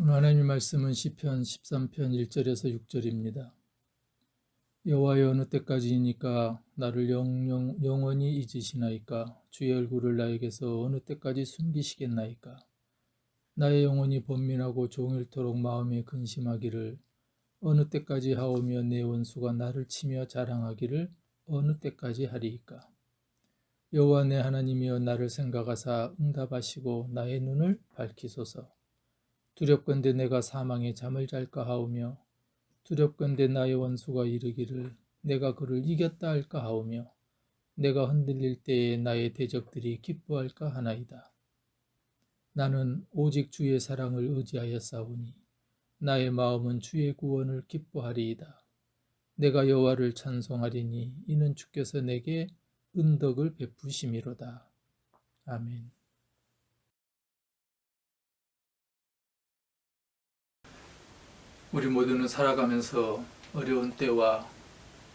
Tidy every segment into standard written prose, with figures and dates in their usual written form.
오늘 하나님의 말씀은 시편 13편 1절에서 6절입니다. 여호와여, 어느 때까지이니까 나를 영원히 잊으시나이까? 주의 얼굴을 나에게서 어느 때까지 숨기시겠나이까? 나의 영혼이 번민하고 종일토록 마음에 근심하기를 어느 때까지 하오며 내 원수가 나를 치며 자랑하기를 어느 때까지 하리이까? 여호와 내 하나님이여, 나를 생각하사 응답하시고 나의 눈을 밝히소서. 두렵건대 내가 사망의 잠을 잘까 하오며 두렵건대 나의 원수가 이르기를 내가 그를 이겼다 할까 하오며 내가 흔들릴 때에 나의 대적들이 기뻐할까 하나이다. 나는 오직 주의 사랑을 의지하였사오니 나의 마음은 주의 구원을 기뻐하리이다. 내가 여호와를 찬송하리니 이는 주께서 내게 은덕을 베푸심이로다. 아멘. 우리 모두는 살아가면서 어려운 때와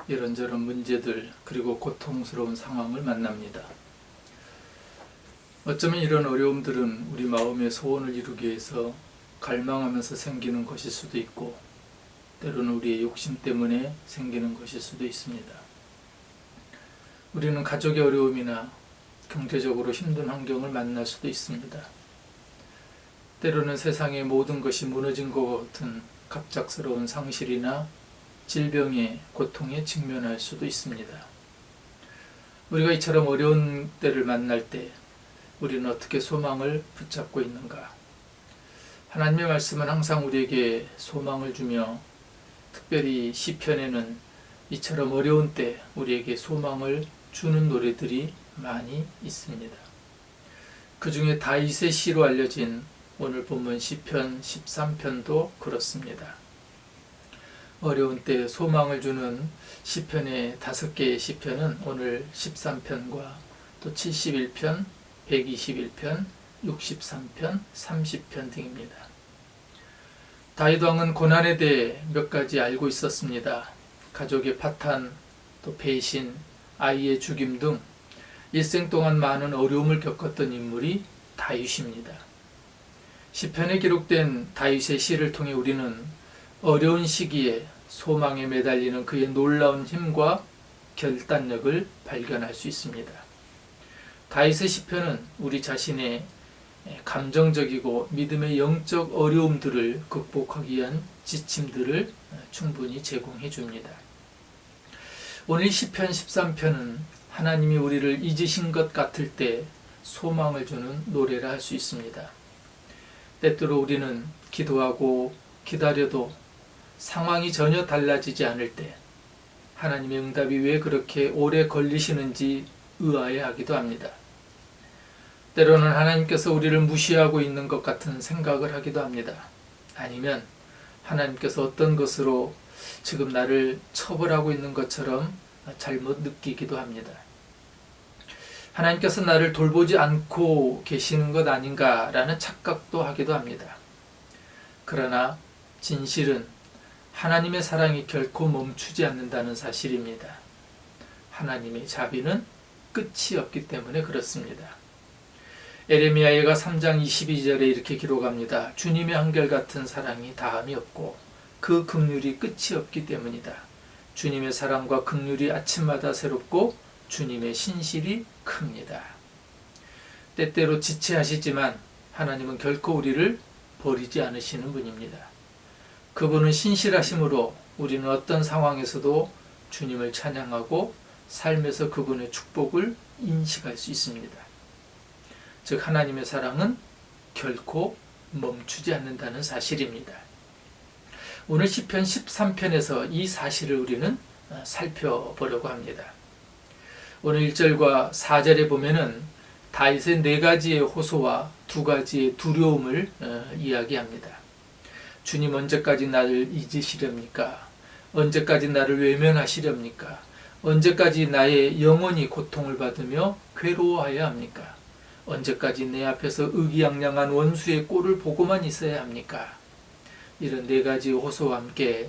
이런저런 문제들 그리고 고통스러운 상황을 만납니다. 어쩌면 이런 어려움들은 우리 마음의 소원을 이루기 위해서 갈망하면서 생기는 것일 수도 있고 때로는 우리의 욕심 때문에 생기는 것일 수도 있습니다. 우리는 가족의 어려움이나 경제적으로 힘든 환경을 만날 수도 있습니다. 때로는 세상의 모든 것이 무너진 것 같은 갑작스러운 상실이나 질병의 고통에 직면할 수도 있습니다. 우리가 이처럼 어려운 때를 만날 때 우리는 어떻게 소망을 붙잡고 있는가? 하나님의 말씀은 항상 우리에게 소망을 주며 특별히 시편에는 이처럼 어려운 때 우리에게 소망을 주는 노래들이 많이 있습니다. 그 중에 다윗의 시로 알려진 오늘 본문 시편 13편도 그렇습니다. 어려운 때 소망을 주는 시편의 5개의 시편은 오늘 13편과 또 71편, 121편, 63편, 30편 등입니다. 다윗 왕은 고난에 대해 몇 가지 알고 있었습니다. 가족의 파탄, 또 배신, 아이의 죽임 등 일생 동안 많은 어려움을 겪었던 인물이 다윗입니다. 시편에 기록된 다윗의 시를 통해 우리는 어려운 시기에 소망에 매달리는 그의 놀라운 힘과 결단력을 발견할 수 있습니다. 다윗의 시편은 우리 자신의 감정적이고 믿음의 영적 어려움들을 극복하기 위한 지침들을 충분히 제공해 줍니다. 오늘 시편 13편은 하나님이 우리를 잊으신 것 같을 때 소망을 주는 노래라 할 수 있습니다. 때때로 우리는 기도하고 기다려도 상황이 전혀 달라지지 않을 때 하나님의 응답이 왜 그렇게 오래 걸리시는지 의아해하기도 합니다. 때로는 하나님께서 우리를 무시하고 있는 것 같은 생각을 하기도 합니다. 아니면 하나님께서 어떤 것으로 지금 나를 처벌하고 있는 것처럼 잘못 느끼기도 합니다. 하나님께서 나를 돌보지 않고 계시는 것 아닌가라는 착각도 하기도 합니다. 그러나 진실은 하나님의 사랑이 결코 멈추지 않는다는 사실입니다. 하나님의 자비는 끝이 없기 때문에 그렇습니다. 에레미야가 3장 22절에 이렇게 기록합니다. 주님의 한결같은 사랑이 다함이 없고 그 긍휼이 끝이 없기 때문이다. 주님의 사랑과 긍휼이 아침마다 새롭고 주님의 신실이 큽니다. 때때로 지체하시지만 하나님은 결코 우리를 버리지 않으시는 분입니다. 그분은 신실하심으로 우리는 어떤 상황에서도 주님을 찬양하고 삶에서 그분의 축복을 인식할 수 있습니다. 즉 하나님의 사랑은 결코 멈추지 않는다는 사실입니다. 오늘 시편 13편에서 이 사실을 우리는 살펴보려고 합니다. 오늘 1절과 4절에 보면은 다윗의 4가지의 호소와 2가지의 두려움을 이야기합니다. 주님 언제까지 나를 잊으시렵니까? 언제까지 나를 외면하시렵니까? 언제까지 나의 영혼이 고통을 받으며 괴로워해야 합니까? 언제까지 내 앞에서 의기양양한 원수의 꼴을 보고만 있어야 합니까? 이런 4가지 호소와 함께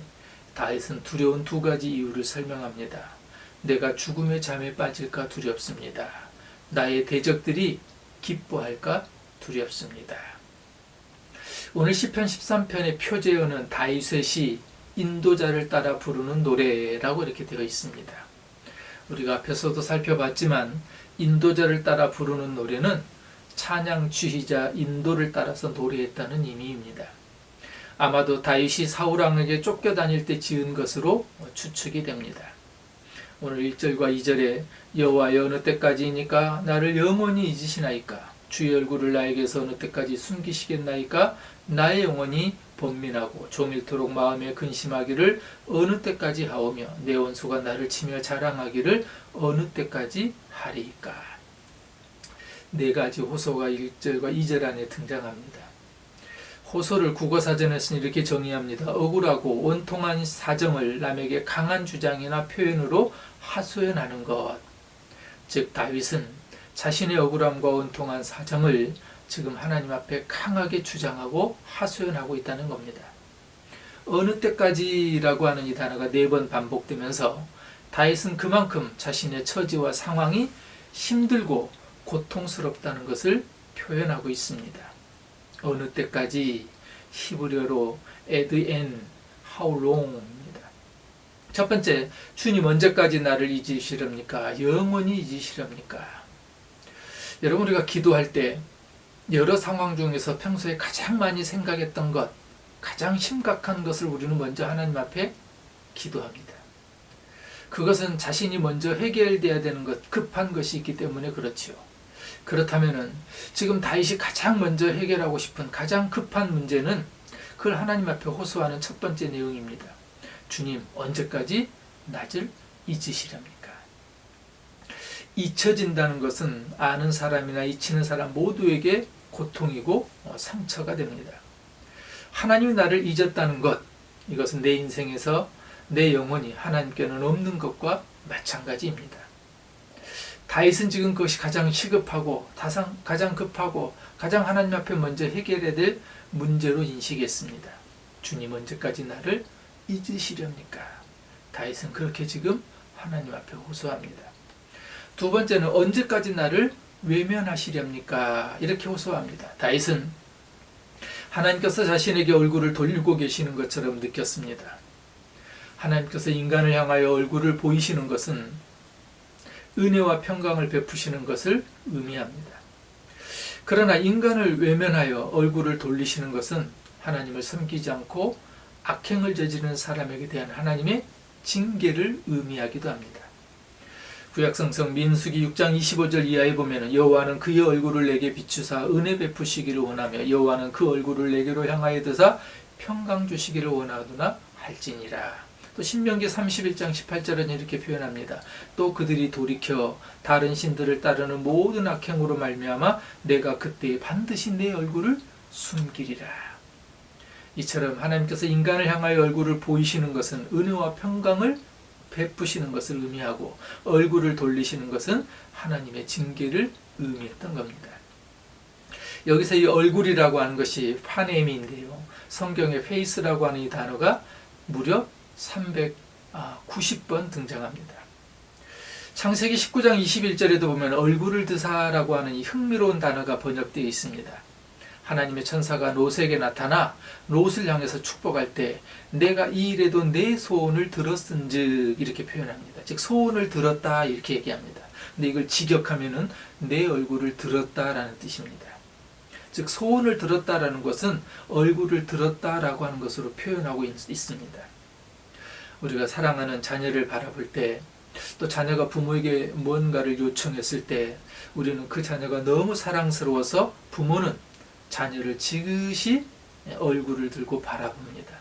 다윗은 두려운 2가지 이유를 설명합니다. 내가 죽음의 잠에 빠질까 두렵습니다. 나의 대적들이 기뻐할까 두렵습니다. 오늘 시편 13편의 표제어는 다윗의 시 인도자를 따라 부르는 노래라고 이렇게 되어 있습니다. 우리가 앞에서도 살펴봤지만 인도자를 따라 부르는 노래는 찬양 지휘자 인도를 따라서 노래했다는 의미입니다. 아마도 다윗이 사울 왕에게 쫓겨다닐 때 지은 것으로 추측이 됩니다. 오늘 1절과 2절에 여호와여 어느 때까지이니까 나를 영원히 잊으시나이까 주의 얼굴을 나에게서 어느 때까지 숨기시겠나이까 나의 영혼이 번민하고 종일토록 마음에 근심하기를 어느 때까지 하오며 내 원수가 나를 치며 자랑하기를 어느 때까지 하리이까. 네 가지 호소가 1절과 2절 안에 등장합니다. 호소를 국어사전에서는 이렇게 정의합니다. 억울하고 원통한 사정을 남에게 강한 주장이나 표현으로 하소연하는 것. 즉 다윗은 자신의 억울함과 원통한 사정을 지금 하나님 앞에 강하게 주장하고 하소연하고 있다는 겁니다. 어느 때까지라고 하는 이 단어가 4번 반복되면서 다윗은 그만큼 자신의 처지와 상황이 힘들고 고통스럽다는 것을 표현하고 있습니다. 어느 때까지, 히브리어로 at the end, how long입니다. 첫 번째, 주님 언제까지 나를 잊으시렵니까? 영원히 잊으시렵니까? 여러분, 우리가 기도할 때 여러 상황 중에서 평소에 가장 많이 생각했던 것, 가장 심각한 것을 우리는 먼저 하나님 앞에 기도합니다. 그것은 자신이 먼저 해결돼야 되는 것, 급한 것이 있기 때문에 그렇지요. 그렇다면은 지금 다윗이 가장 먼저 해결하고 싶은 가장 급한 문제는 그걸 하나님 앞에 호소하는 첫 번째 내용입니다. 주님, 언제까지 나를 잊으시렵니까? 잊혀진다는 것은 아는 사람이나 잊히는 사람 모두에게 고통이고 상처가 됩니다. 하나님이 나를 잊었다는 것, 이것은 내 인생에서 내 영혼이 하나님께는 없는 것과 마찬가지입니다. 다윗은 지금 그것이 가장 시급하고 가장 급하고 가장 하나님 앞에 먼저 해결해야 될 문제로 인식했습니다. 주님 언제까지 나를 잊으시렵니까? 다윗은 그렇게 지금 하나님 앞에 호소합니다. 두 번째는 언제까지 나를 외면하시렵니까? 이렇게 호소합니다. 다윗은 하나님께서 자신에게 얼굴을 돌리고 계시는 것처럼 느꼈습니다. 하나님께서 인간을 향하여 얼굴을 보이시는 것은 은혜와 평강을 베푸시는 것을 의미합니다. 그러나 인간을 외면하여 얼굴을 돌리시는 것은 하나님을 섬기지 않고 악행을 저지르는 사람에게 대한 하나님의 징계를 의미하기도 합니다. 구약성경 민수기 6장 25절 이하에 보면 여호와는 그의 얼굴을 내게 비추사 은혜 베푸시기를 원하며 여호와는 그 얼굴을 내게로 향하여 드사 평강 주시기를 원하도나 할지니라. 또 신명기 31장 18절은 이렇게 표현합니다. 또 그들이 돌이켜 다른 신들을 따르는 모든 악행으로 말미암아 내가 그때 반드시 내 얼굴을 숨기리라. 이처럼 하나님께서 인간을 향하여 얼굴을 보이시는 것은 은혜와 평강을 베푸시는 것을 의미하고 얼굴을 돌리시는 것은 하나님의 징계를 의미했던 겁니다. 여기서 이 얼굴이라고 하는 것이 파네미인데요. 성경에 페이스라고 하는 이 단어가 무려 390번 등장합니다. 창세기 19장 21절에도 보면 얼굴을 드사라고 하는 이 흥미로운 단어가 번역되어 있습니다. 하나님의 천사가 롯에게 나타나 롯을 향해서 축복할 때 내가 이 일에도 내 소원을 들었은즉 이렇게 표현합니다. 즉 소원을 들었다 이렇게 얘기합니다. 근데 이걸 직역하면은 내 얼굴을 들었다라는 뜻입니다. 즉 소원을 들었다라는 것은 얼굴을 들었다라고 하는 것으로 표현하고 있습니다. 우리가 사랑하는 자녀를 바라볼 때, 또 자녀가 부모에게 뭔가를 요청했을 때 우리는 그 자녀가 너무 사랑스러워서 부모는 자녀를 지그시 얼굴을 들고 바라봅니다.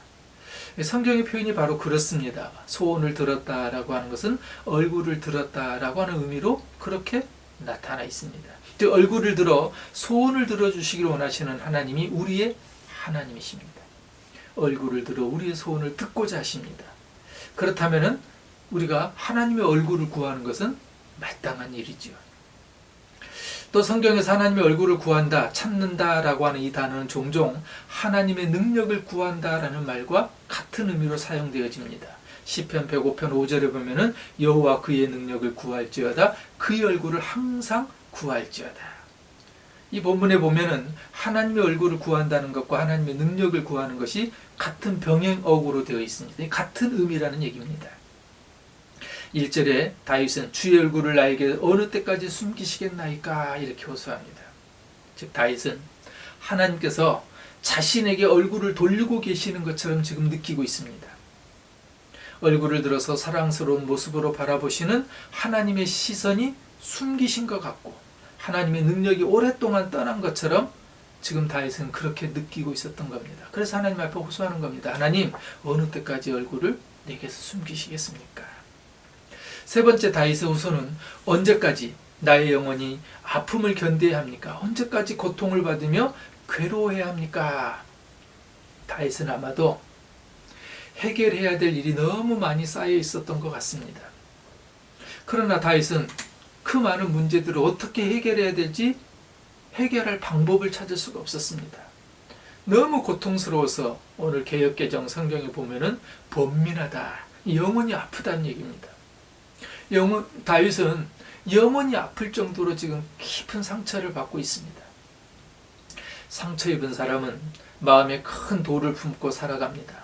성경의 표현이 바로 그렇습니다. 소원을 들었다라고 하는 것은 얼굴을 들었다라고 하는 의미로 그렇게 나타나 있습니다. 즉 얼굴을 들어 소원을 들어주시기를 원하시는 하나님이 우리의 하나님이십니다. 얼굴을 들어 우리의 소원을 듣고자 하십니다. 그렇다면 우리가 하나님의 얼굴을 구하는 것은 마땅한 일이지요. 또 성경에서 하나님의 얼굴을 구한다, 찾는다라고 하는 이 단어는 종종 하나님의 능력을 구한다라는 말과 같은 의미로 사용되어집니다. 시편 105편 5절에 보면은 여호와 그의 능력을 구할지어다, 그의 얼굴을 항상 구할지어다. 이 본문에 보면은 하나님의 얼굴을 구한다는 것과 하나님의 능력을 구하는 것이 같은 병행어구로 되어 있습니다. 같은 의미라는 얘기입니다. 1절에 다윗은 주의 얼굴을 나에게 어느 때까지 숨기시겠나이까 이렇게 호소합니다. 즉 다윗은 하나님께서 자신에게 얼굴을 돌리고 계시는 것처럼 지금 느끼고 있습니다. 얼굴을 들어서 사랑스러운 모습으로 바라보시는 하나님의 시선이 숨기신 것 같고 하나님의 능력이 오랫동안 떠난 것처럼 지금 다윗은 그렇게 느끼고 있었던 겁니다. 그래서 하나님 앞에 호소하는 겁니다. 하나님, 어느 때까지 얼굴을 내게서 숨기시겠습니까? 세 번째 다윗의 호소는 언제까지 나의 영혼이 아픔을 견뎌야 합니까? 언제까지 고통을 받으며 괴로워해야 합니까? 다윗은 아마도 해결해야 될 일이 너무 많이 쌓여 있었던 것 같습니다. 그러나 다윗은 그 많은 문제들을 어떻게 해결해야 될지 해결할 방법을 찾을 수가 없었습니다. 너무 고통스러워서 오늘 개역개정 성경에 보면은 번민하다, 영혼이 아프다는 얘기입니다. 다윗은 영혼이 아플 정도로 지금 깊은 상처를 받고 있습니다. 상처 입은 사람은 마음에 큰 돌을 품고 살아갑니다.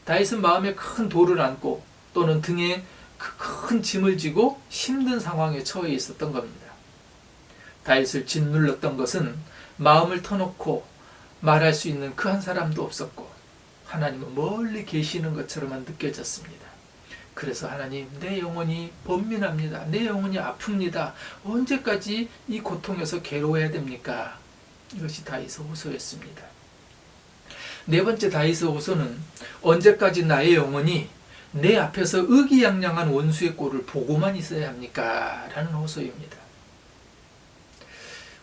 다윗은 마음에 큰 돌을 안고 또는 등에 큰 짐을 지고 힘든 상황에 처해 있었던 겁니다. 다윗을 짓눌렀던 것은 마음을 터놓고 말할 수 있는 그 한 사람도 없었고 하나님은 멀리 계시는 것처럼만 느껴졌습니다. 그래서 하나님, 내 영혼이 번민합니다. 내 영혼이 아픕니다. 언제까지 이 고통에서 괴로워해야 됩니까? 이것이 다윗의 호소였습니다. 네 번째 다윗의 호소는 언제까지 나의 영혼이 내 앞에서 의기양양한 원수의 꼴을 보고만 있어야 합니까? 라는 호소입니다.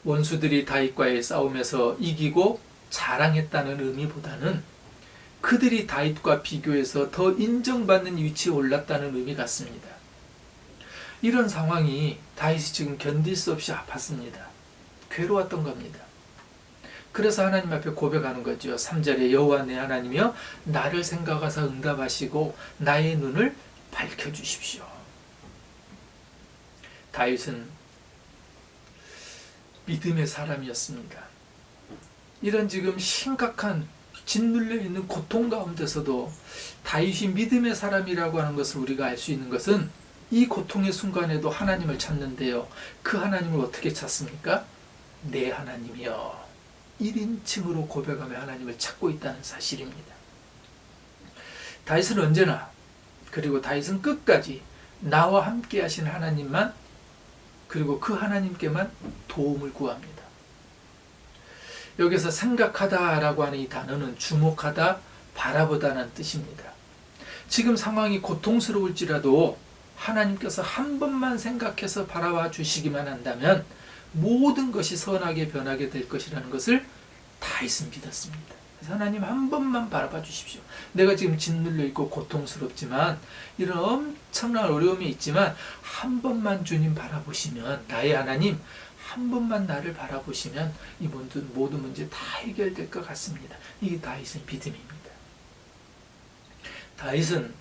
원수들이 다윗과의 싸움에서 이기고 자랑했다는 의미보다는 그들이 다윗과 비교해서 더 인정받는 위치에 올랐다는 의미 같습니다. 이런 상황이 다윗이 지금 견딜 수 없이 아팠습니다. 괴로웠던 겁니다. 그래서 하나님 앞에 고백하는 거죠. 3절에 여호와 내 하나님이여 나를 생각하사 응답하시고 나의 눈을 밝혀주십시오. 다윗은 믿음의 사람이었습니다. 이런 지금 심각한 짓눌려 있는 고통 가운데서도 다윗이 믿음의 사람이라고 하는 것을 우리가 알 수 있는 것은 이 고통의 순간에도 하나님을 찾는데요. 그 하나님을 어떻게 찾습니까? 내 하나님이여 1인칭으로 고백하며 하나님을 찾고 있다는 사실입니다. 다윗은 언제나 그리고 다윗은 끝까지 나와 함께 하신 하나님만 그리고 그 하나님께만 도움을 구합니다. 여기서 생각하다라고 하는 이 단어는 주목하다, 바라보다는 뜻입니다. 지금 상황이 고통스러울지라도 하나님께서 한 번만 생각해서 바라봐 주시기만 한다면 모든 것이 선하게 변하게 될 것이라는 것을 다윗은 믿었습니다. 그래서 하나님 한 번만 바라봐 주십시오. 내가 지금 짓눌려 있고 고통스럽지만 이런 엄청난 어려움이 있지만 한 번만 주님 바라보시면 나의 하나님 한 번만 나를 바라보시면 이 모든 문제 다 해결될 것 같습니다. 이게 다윗의 믿음입니다. 다윗은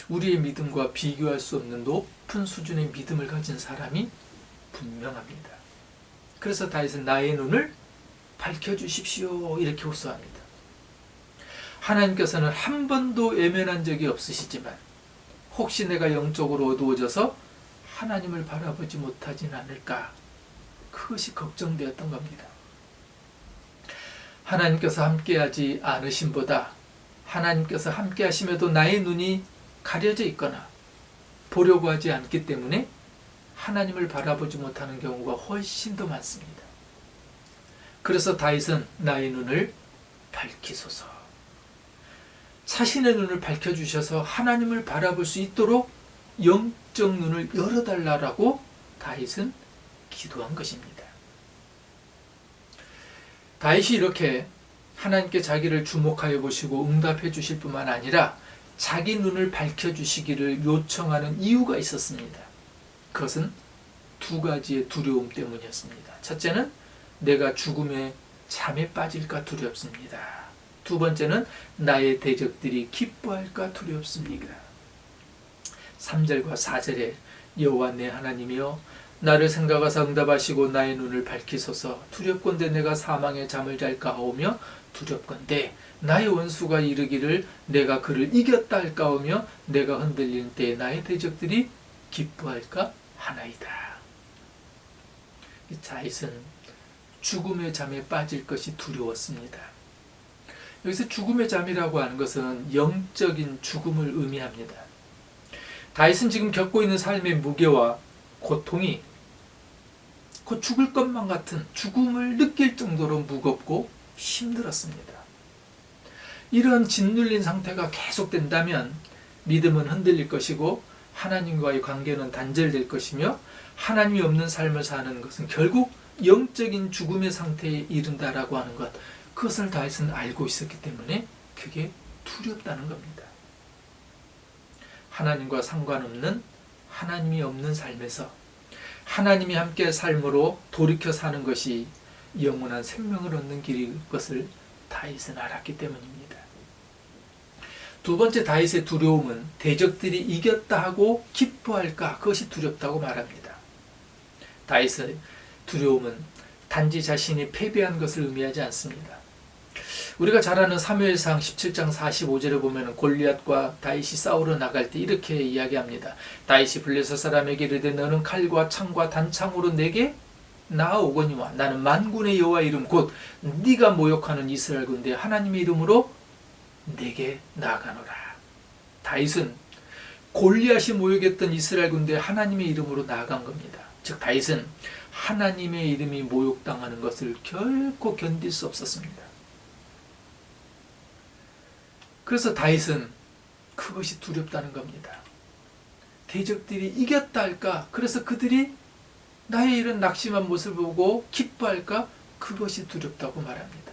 우리의 믿음과 비교할 수 없는 높은 수준의 믿음을 가진 사람이 분명합니다. 그래서 다윗은 나의 눈을 밝혀주십시오 이렇게 호소합니다. 하나님께서는 한 번도 외면한 적이 없으시지만 혹시 내가 영적으로 어두워져서 하나님을 바라보지 못하진 않을까 그것이 걱정되었던 겁니다. 하나님께서 함께하지 않으심보다 하나님께서 함께하심에도 나의 눈이 가려져 있거나 보려고 하지 않기 때문에 하나님을 바라보지 못하는 경우가 훨씬 더 많습니다. 그래서 다윗은 나의 눈을 밝히소서. 자신의 눈을 밝혀주셔서 하나님을 바라볼 수 있도록 영적 눈을 열어달라고 다윗은 기도한 것입니다. 다윗이 이렇게 하나님께 자기를 주목하여 보시고 응답해 주실 뿐만 아니라 자기 눈을 밝혀주시기를 요청하는 이유가 있었습니다. 그것은 두 가지의 두려움 때문이었습니다. 첫째는 내가 죽음의 잠에 빠질까 두렵습니다. 두 번째는 나의 대적들이 기뻐할까 두렵습니다. 3절과 4절에 여호와 내 하나님이여 나를 생각하사 응답하시고 나의 눈을 밝히소서. 두렵건대 내가 사망의 잠을 잘까 하오며 두렵건대 나의 원수가 이르기를 내가 그를 이겼다 할까 하오며 내가 흔들리는 때에 나의 대적들이 기뻐할까 하나이다. 이 다윗은 죽음의 잠에 빠질 것이 두려웠습니다. 여기서 죽음의 잠이라고 하는 것은 영적인 죽음을 의미합니다. 다윗은 지금 겪고 있는 삶의 무게와 고통이 곧 죽을 것만 같은 죽음을 느낄 정도로 무겁고 힘들었습니다. 이런 짓눌린 상태가 계속된다면 믿음은 흔들릴 것이고 하나님과의 관계는 단절될 것이며 하나님이 없는 삶을 사는 것은 결국 영적인 죽음의 상태에 이른다라고 하는 것, 그것을 다윗은 알고 있었기 때문에 그게 두렵다는 겁니다. 하나님과 상관없는, 하나님이 없는 삶에서 하나님이 함께 삶으로 돌이켜 사는 것이 영원한 생명을 얻는 길일 것을 다윗은 알았기 때문입니다. 두 번째 다윗의 두려움은 대적들이 이겼다 하고 기뻐할까, 그것이 두렵다고 말합니다. 다윗의 두려움은 단지 자신이 패배한 것을 의미하지 않습니다. 우리가 잘 아는 사무엘상 17장 45절에 보면 골리앗과 다윗이 싸우러 나갈 때 이렇게 이야기합니다. 다윗이 블레셋 사람에게 이르되 너는 칼과 창과 단창으로 내게 나아오거니와 나는 만군의 여호와 이름 곧 네가 모욕하는 이스라엘 군대 하나님의 이름으로 내게 나아가노라. 다윗은 골리앗이 모욕했던 이스라엘 군대 하나님의 이름으로 나아간 겁니다. 즉 다윗은 하나님의 이름이 모욕당하는 것을 결코 견딜 수 없었습니다. 그래서 다윗은 그것이 두렵다는 겁니다. 대적들이 이겼다 할까? 그래서 그들이 나의 이런 낙심한 모습을 보고 기뻐할까? 그것이 두렵다고 말합니다.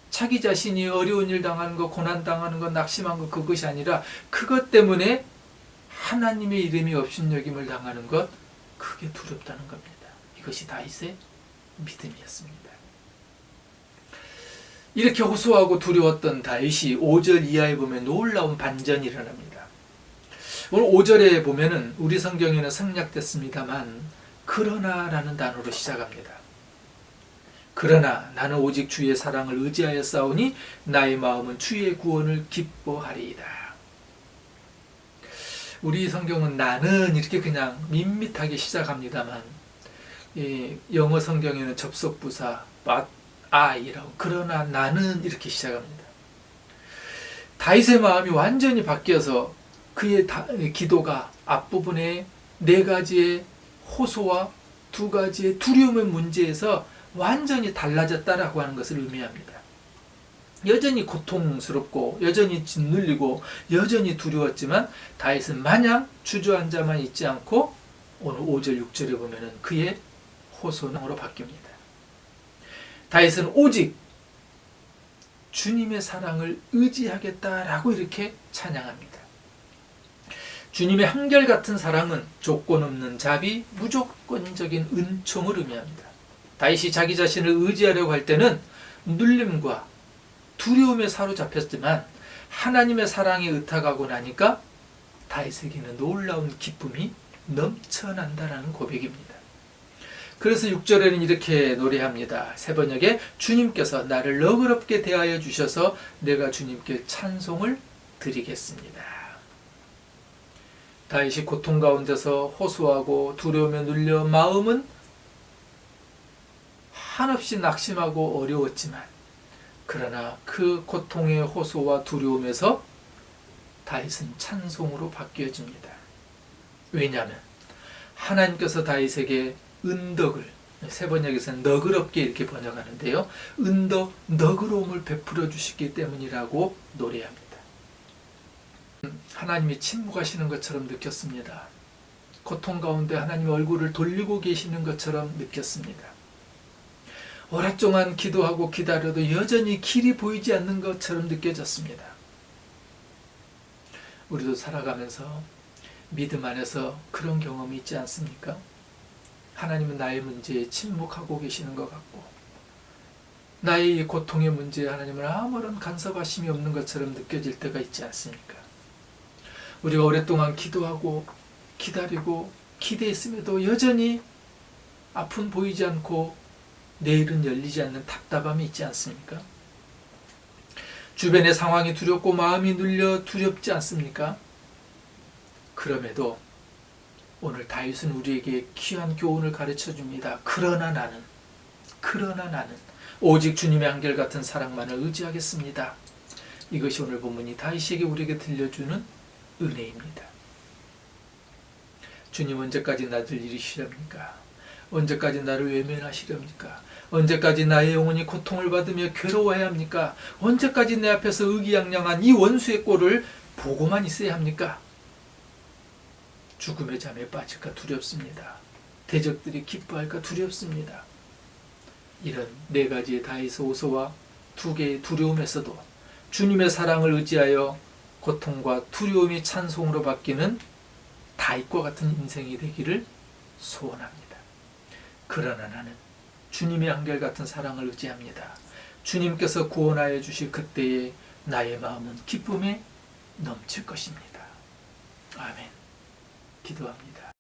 자기 자신이 어려운 일 당하는 것, 고난 당하는 것, 낙심한 것, 그것이 아니라 그것 때문에 하나님의 이름이 업신여김을 당하는 것, 그게 두렵다는 겁니다. 이것이 다윗의 믿음이었습니다. 이렇게 호소하고 두려웠던 다윗이 5절 이하에 보면 놀라운 반전이 일어납니다. 오늘 5절에 보면은 우리 성경에는 생략됐습니다만 그러나라는 단어로 시작합니다. 그러나 나는 오직 주의 사랑을 의지하여 싸우니 나의 마음은 주의 구원을 기뻐하리이다. 우리 성경은 나는 이렇게 그냥 밋밋하게 시작합니다만 영어 성경에는 접속부사 but I라고, 그러나 나는 이렇게 시작합니다. 다윗의 마음이 완전히 바뀌어서 그의 기도가 앞부분에 4가지의 호소와 2가지의 두려움의 문제에서 완전히 달라졌다라고 하는 것을 의미합니다. 여전히 고통스럽고 여전히 짓눌리고 여전히 두려웠지만 다윗은 마냥 주저앉아만 있지 않고 오늘 5절 6절에 보면은 그의 호소로 바뀝니다. 다윗은 오직 주님의 사랑을 의지하겠다라고 이렇게 찬양합니다. 주님의 한결같은 사랑은 조건 없는 자비, 무조건적인 은총을 의미합니다. 다윗이 자기 자신을 의지하려고 할 때는 눌림과 두려움에 사로잡혔지만 하나님의 사랑에 의탁하고 나니까 다윗에게는 놀라운 기쁨이 넘쳐난다라는 고백입니다. 그래서 6절에는 이렇게 노래합니다. 새 번역에 주님께서 나를 너그럽게 대하여 주셔서 내가 주님께 찬송을 드리겠습니다. 다윗이 고통 가운데서 호소하고 두려움에 눌려 마음은 한없이 낙심하고 어려웠지만 그러나 그 고통의 호소와 두려움에서 다윗은 찬송으로 바뀌어집니다. 왜냐하면 하나님께서 다윗에게 은덕을, 새 번역에서는 너그럽게 이렇게 번역하는데요, 은덕, 너그러움을 베풀어 주시기 때문이라고 노래합니다. 하나님이 침묵하시는 것처럼 느꼈습니다. 고통 가운데 하나님의 얼굴을 돌리고 계시는 것처럼 느꼈습니다. 오랫동안 기도하고 기다려도 여전히 길이 보이지 않는 것처럼 느껴졌습니다. 우리도 살아가면서 믿음 안에서 그런 경험이 있지 않습니까? 하나님은 나의 문제에 침묵하고 계시는 것 같고 나의 고통의 문제에 하나님은 아무런 간섭하심이 없는 것처럼 느껴질 때가 있지 않습니까? 우리가 오랫동안 기도하고 기다리고 기대했음에도 여전히 앞은 보이지 않고 내일은 열리지 않는 답답함이 있지 않습니까? 주변의 상황이 두렵고 마음이 눌려 두렵지 않습니까? 그럼에도 오늘 다윗은 우리에게 귀한 교훈을 가르쳐 줍니다. 그러나 나는 오직 주님의 한결같은 사랑만을 의지하겠습니다. 이것이 오늘 본문이 다윗에게 우리에게 들려주는 은혜입니다. 주님, 언제까지 나를 잃으시렵니까? 언제까지 나를 외면하시렵니까? 언제까지 나의 영혼이 고통을 받으며 괴로워해야 합니까? 언제까지 내 앞에서 의기양양한 이 원수의 꼴을 보고만 있어야 합니까? 죽음의 잠에 빠질까 두렵습니다. 대적들이 기뻐할까 두렵습니다. 이런 네 가지의 다윗의 호소와 두 개의 두려움에서도 주님의 사랑을 의지하여 고통과 두려움이 찬송으로 바뀌는 다윗과 같은 인생이 되기를 소원합니다. 그러나 나는 주님의 한결같은 사랑을 의지합니다. 주님께서 구원하여 주실 그때에 나의 마음은 기쁨에 넘칠 것입니다. 아멘. 기도합니다.